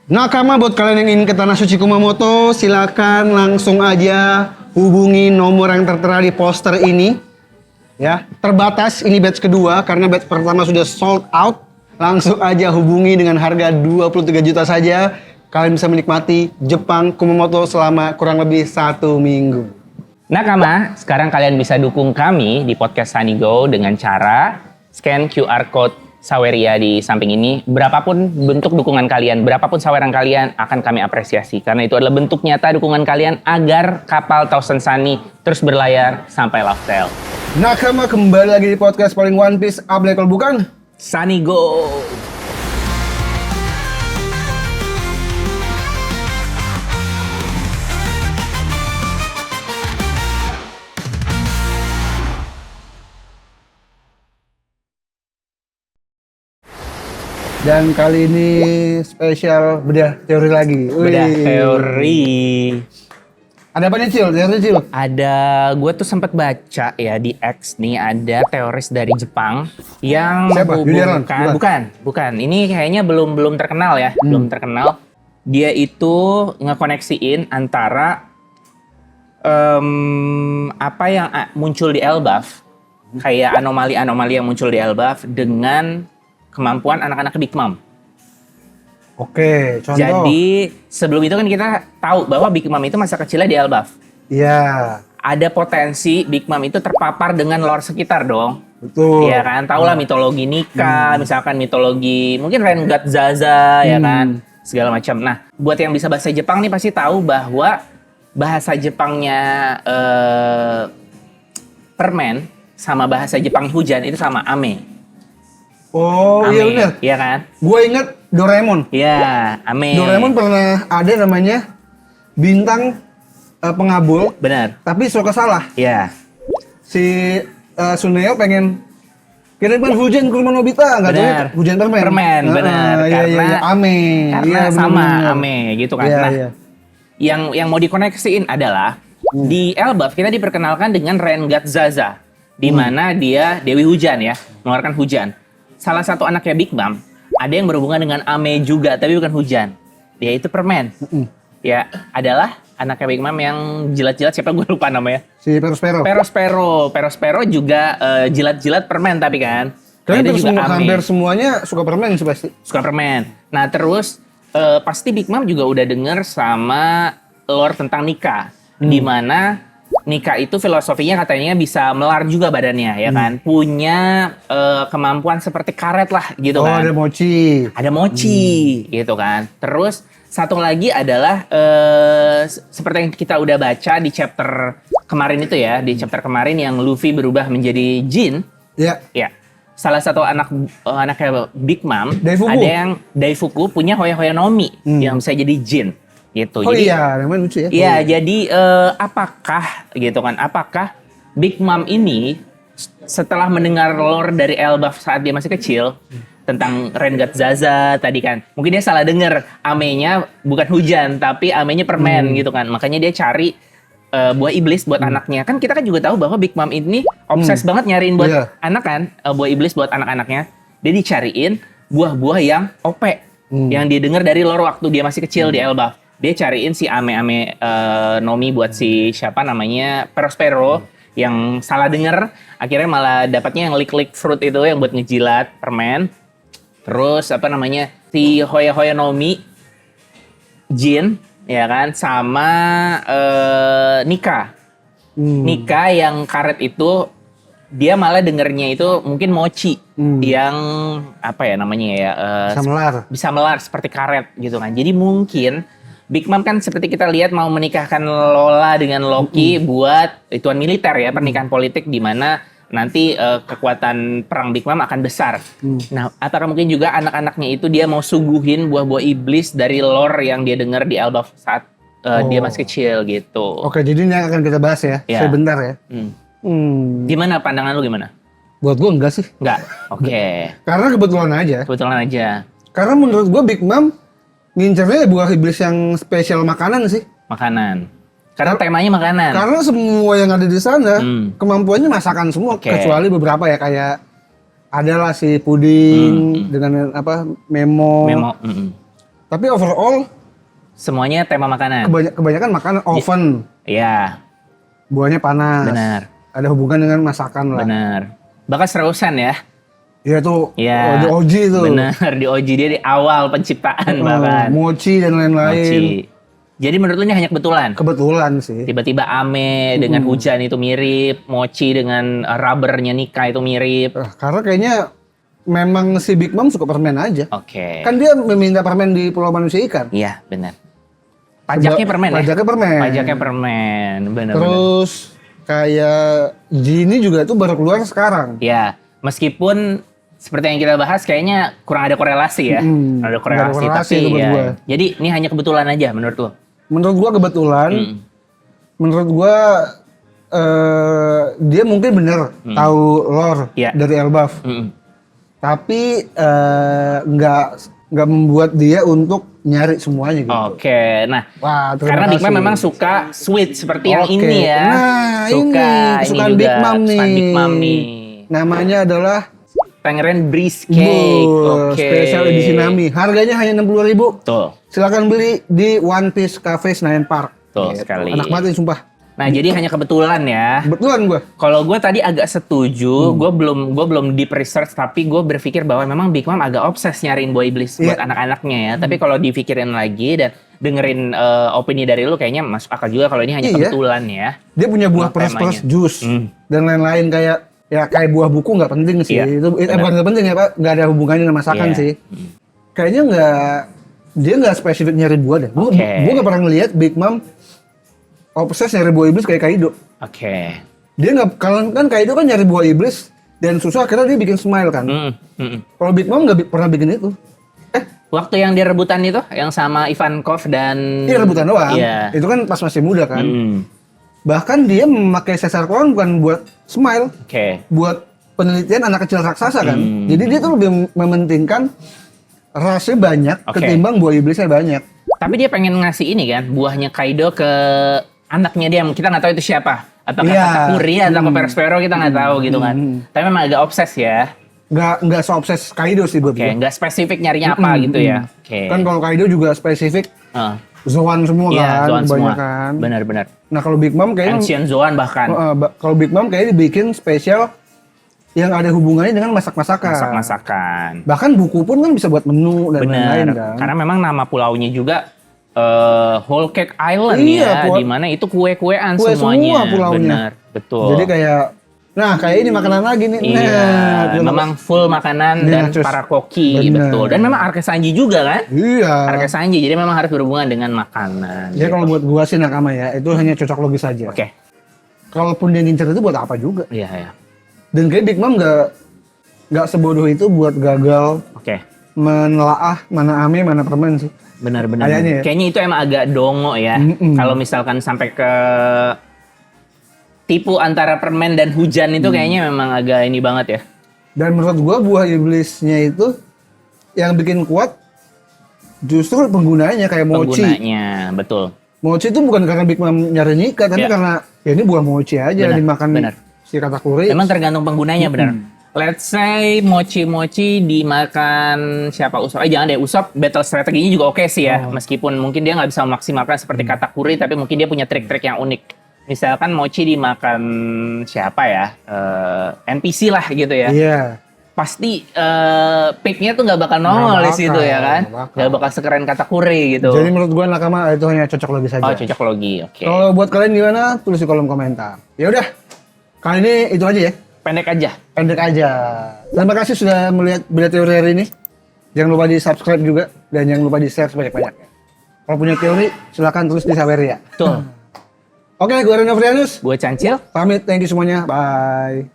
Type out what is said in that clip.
Nakama, buat kalian yang ingin ke Tanah Suci Kumamoto, silakan langsung aja hubungi nomor yang tertera di poster ini. Ya, terbatas ini batch kedua karena batch pertama sudah sold out. Langsung aja hubungi dengan harga 23 juta saja. Kalian bisa menikmati Jepang Kumamoto selama kurang lebih 1 minggu. Nakama, sekarang kalian bisa dukung kami di podcast Sanigo dengan cara scan QR Code Saweria di samping ini. Berapapun bentuk dukungan kalian, berapapun saweran kalian akan kami apresiasi. Karena itu adalah bentuk nyata dukungan kalian agar kapal Thousand Sunny terus berlayar sampai Love Tale. Nakama, kembali lagi di podcast paling One Piece up level bukan? Sanigo! Dan kali ini spesial bedah teori lagi. Bedah Wih. teori. Ada apa nih, Cil? Teori, Cil? Ada, gue tuh sempat baca ya di X nih, ada teoris dari Jepang yang Siapa? Julian? bukan. Ini kayaknya belum terkenal ya, belum terkenal. Dia itu ngekoneksiin antara apa yang muncul di Elbaf, kayak anomali-anomali yang muncul di Elbaf dengan kemampuan anak-anak Big Mom. Oke, contoh. Jadi sebelum itu kan kita tahu bahwa Big Mom itu masa kecilnya di Elbaf. Iya. Ada potensi Big Mom itu terpapar dengan lore sekitar dong. Betul. Iya kan, tahulah mitologi Nika, misalkan mitologi mungkin Rengat Zaza ya kan, segala macam. Nah, buat yang bisa bahasa Jepang nih pasti tahu bahwa bahasa Jepangnya permen sama bahasa Jepang hujan itu sama ame. Oh, Ame, iya benar. iya kan? Gue inget Doraemon. Iya, ame. Doraemon pernah ada namanya bintang pengabul, Benar. tapi suka salah. Iya. Si Suneo pengen kiriman hujan ke rumah Nobita, nggak tahu Benar. hujan permen. Permen, benar. Iya, Karena- ame. Karena Iya, sama benar-benar. ame gitu kan. Iya, Nah, iya. yang mau dikoneksiin adalah di Elbaf kita diperkenalkan dengan Rengat Zaza, di mana dia Dewi Hujan ya, mengeluarkan hujan. Salah satu anaknya Big Mom ada yang berhubungan dengan ame juga, tapi bukan hujan. Dia itu permen. Ya, adalah anaknya Big Mom yang jilat-jilat, siapa gue lupa namanya. Si Perospero. Perospero juga jilat-jilat permen tapi kan. Kalian Nah, itu juga ame. hampir semuanya suka permen sih pasti. Suka permen. Nah terus pasti Big Mom juga udah denger sama lore tentang Nika, di mana Nika itu filosofinya katanya bisa melar juga badannya ya kan, punya kemampuan seperti karet lah gitu Oh, kan. ada mochi. Ada mochi gitu kan. Terus satu lagi adalah seperti yang kita udah baca di chapter kemarin itu ya, di chapter kemarin yang Luffy berubah menjadi Jin. Ya. Ya, salah satu anaknya Big Mom, Daifuku. ada yang Daifuku punya Hoya Nomi yang bisa jadi Jin gitu. Oh Jadi iya, namanya lucu ya. iya, Oh, jadi apakah gitu kan? Apakah Big Mom ini setelah mendengar lore dari Elbaf saat dia masih kecil tentang Rengat Zaza tadi kan, mungkin dia salah dengar, amenya bukan hujan tapi amenya permen gitu kan. Makanya dia cari buah iblis buat anaknya. Kan kita kan juga tahu bahwa Big Mom ini obses banget nyariin buat Iya. anak kan, buah iblis buat anak-anaknya. Dia dicariin buah-buah yang OP, yang dia dengar dari lore waktu dia masih kecil di Elbaf. Dia cariin si ame-ame Nomi buat si siapa namanya Perospero yang salah denger, akhirnya malah dapatnya yang lick fruit itu yang buat ngejilat permen. Terus apa namanya si Hoya Nomi Jin ya kan, sama Nika. Nika yang karet itu dia malah dengernya itu mungkin mochi yang apa ya namanya ya bisa melar. bisa melar seperti karet gitu kan. Jadi mungkin Big Mom kan seperti kita lihat mau menikahkan Lola dengan Loki buat ituan militer ya, pernikahan politik di mana nanti kekuatan perang Big Mom akan besar. Nah, apakah mungkin juga anak-anaknya itu dia mau suguhin buah-buah iblis dari lore yang dia dengar di Elbaf saat dia masih kecil gitu. Oke, jadi ini akan kita bahas ya, Ya. sebentar ya. Gimana pandangan lu gimana? Buat gue enggak sih. Enggak. Oke. Karena kebetulan aja. Kebetulan aja. Karena menurut gue Big Mom ngincernya buah iblis yang spesial makanan sih. Makanan. Karena temanya makanan. Karena semua yang ada di sana kemampuannya masakan semua, Oke. kecuali beberapa ya kayak adalah si puding dengan apa memo. Memo. Tapi overall Semuanya tema makanan. kebanyakan makanan oven. Iya, Buahnya panas. benar. Ada hubungan dengan masakan lah. Benar. Bahkan serausan ya. Ya itu Iya. di OG itu. Benar, di OG dia di awal penciptaan bahkan. Mochi dan lain-lain. Mochi. Jadi menurut lu ini hanya kebetulan? Kebetulan sih. Tiba-tiba ame dengan hujan itu mirip, mochi dengan rubbernya Nika itu mirip. Karena kayaknya memang si Big Mom suka permen aja. Oke. Kan dia meminta permen di Pulau Manusia Ikan. Iya, benar. Pajaknya permen ya? Pajaknya permen. Pajaknya permen, benar. Terus kayak Genie juga tuh baru keluar sekarang. Ya, meskipun seperti yang kita bahas kayaknya kurang ada korelasi ya. Ada korelasi, korelasi tapi itu buat ya. gua. Jadi ini hanya kebetulan aja menurut lo. Menurut gua kebetulan. Menurut gua dia mungkin bener tahu lore Iya. dari Elbaf. Mm-mm. Tapi nggak membuat dia untuk nyari semuanya gitu. Oke, nah Wah, terima karena Big Mom kasih. memang suka sweet seperti yang Oke. ini ya. Nah, suka ini kesukaan juga, Big Mom nih. kesukaan Big Mom nih. Namanya adalah Tangerine Breeze Cake. Oke. Spesial edisi Nami. Harganya hanya 60.000. Tuh. Silakan beli di One Piece Cafe Senayan Park. Tuh, sekali. Enak banget ini sumpah. Nah, jadi hanya kebetulan ya. Kebetulan gua. Kalau gue tadi agak setuju, gue belum deep research, tapi gue berpikir bahwa memang Big Mom agak obses nyariin buah iblis buat Iya. anak-anaknya ya. Tapi kalau dipikirin lagi dan dengerin opini dari lu, kayaknya masuk akal juga kalau ini hanya Iya. kebetulan ya. Dia punya buah Temanya. peres-peres jus dan lain-lain kayak buah buku nggak penting sih. Iya, Itu benar. bukan nggak penting ya Pak, nggak ada hubungannya dengan masakan Iya. sih. Kayaknya dia nggak spesifik nyari buah deh. Gue Oke. nggak pernah ngeliat Big Mom obses nyari buah iblis kayak Kaido. Oke. Dia nggak, kalau kan Kaido kan nyari buah iblis dan susah akhirnya dia bikin smile kan. Kalau Big Mom nggak pernah bikin itu. Waktu yang dia rebutan itu, yang sama Ivankov dan... Dia rebutan doang. Iya. Itu kan pas masih muda kan. Mm. Bahkan dia memakai sesar koran bukan buat smile, Oke. buat penelitian anak kecil raksasa kan. Jadi dia tuh lebih mementingkan rasanya banyak Oke. ketimbang buah iblisnya banyak. Tapi dia pengen ngasih ini kan, buahnya Kaido ke anaknya dia. Kita nggak tahu itu siapa. Atau Iya. Katakuri atau Perospero, kita nggak tahu gitu kan. Tapi memang agak obses ya. Nggak seobses Kaido sih buat Oke, gue. nggak spesifik nyarinya apa gitu ya. Oke. Kan kalau Kaido juga spesifik Heeh. Zoan semua Iya, kan, Zoan semua. kebanyakan. Benar-benar. Nah kalau Big Mom kayaknya Ancient Zoan bahkan. kalau Big Mom kayaknya dibikin spesial yang ada hubungannya dengan masak-masakan. Masak-masakan. Bahkan buku pun kan bisa buat menu dan lain-lain Benar. kan. Karena memang nama pulaunya juga Whole Cake Island Iya, ya, di mana itu kue-kuean Kue semuanya. semua pulaunya. Benar, betul. Jadi kayak ini makanan lagi nih. Iya, memang full makanan Iya, dan terus. para koki, Benar. betul. Dan memang Arke Sanji juga kan? Iya. Arke Sanji, jadi memang harus berhubungan dengan makanan. Ya gitu. kalau buat gua sih nakama ya, itu hanya cocok logis saja. Oke, Kalaupun dia ngincer itu buat apa juga. iya ya. Dan kayak Big Mom nggak sebodoh itu buat gagal Oke, menelaah mana ame mana permen sih. benar-benar. Kayaknya ya. Kayaknya itu emang agak dongo ya. Mm-mm. Kalau misalkan sampai ke tipu antara permen dan hujan itu kayaknya memang agak ini banget ya. Dan menurut gua buah iblisnya itu yang bikin kuat justru penggunanya kayak mochi. Penggunanya, betul. Mochi itu bukan karena Big Mom nyari nikah, tapi Iya. karena ya ini buah mochi aja Benar, dimakan benar. si Katakuri. Memang tergantung penggunanya benar. Let's say mochi-mochi dimakan siapa Usop? Jangan deh, Usop battle strateginya juga oke sih ya. Meskipun mungkin dia nggak bisa memaksimalkan seperti Katakuri, tapi mungkin dia punya trik-trik yang unik. Misalkan mochi dimakan siapa ya? NPC lah gitu ya. Iya. Pasti picknya tuh nggak bakal nongol Nggak di situ bakal, ya kan? nggak bakal. Nggak bakal sekeren Katakuri gitu. Jadi menurut gua nakama itu hanya cocok logis saja. Oh, cocok logi, oke. Kalau buat kalian gimana? Tulis di kolom komentar. Ya udah. Kali ini itu aja ya. Pendek aja. Pendek aja. Terima kasih sudah melihat Bela Teori hari ini. Jangan lupa di subscribe juga dan jangan lupa di share sebanyak-banyaknya. Kalau punya teori silakan tulis di Saweria. Tuh, Oke, gue Reno Frianus. gue Cancil. Pamit, thank you semuanya. Bye.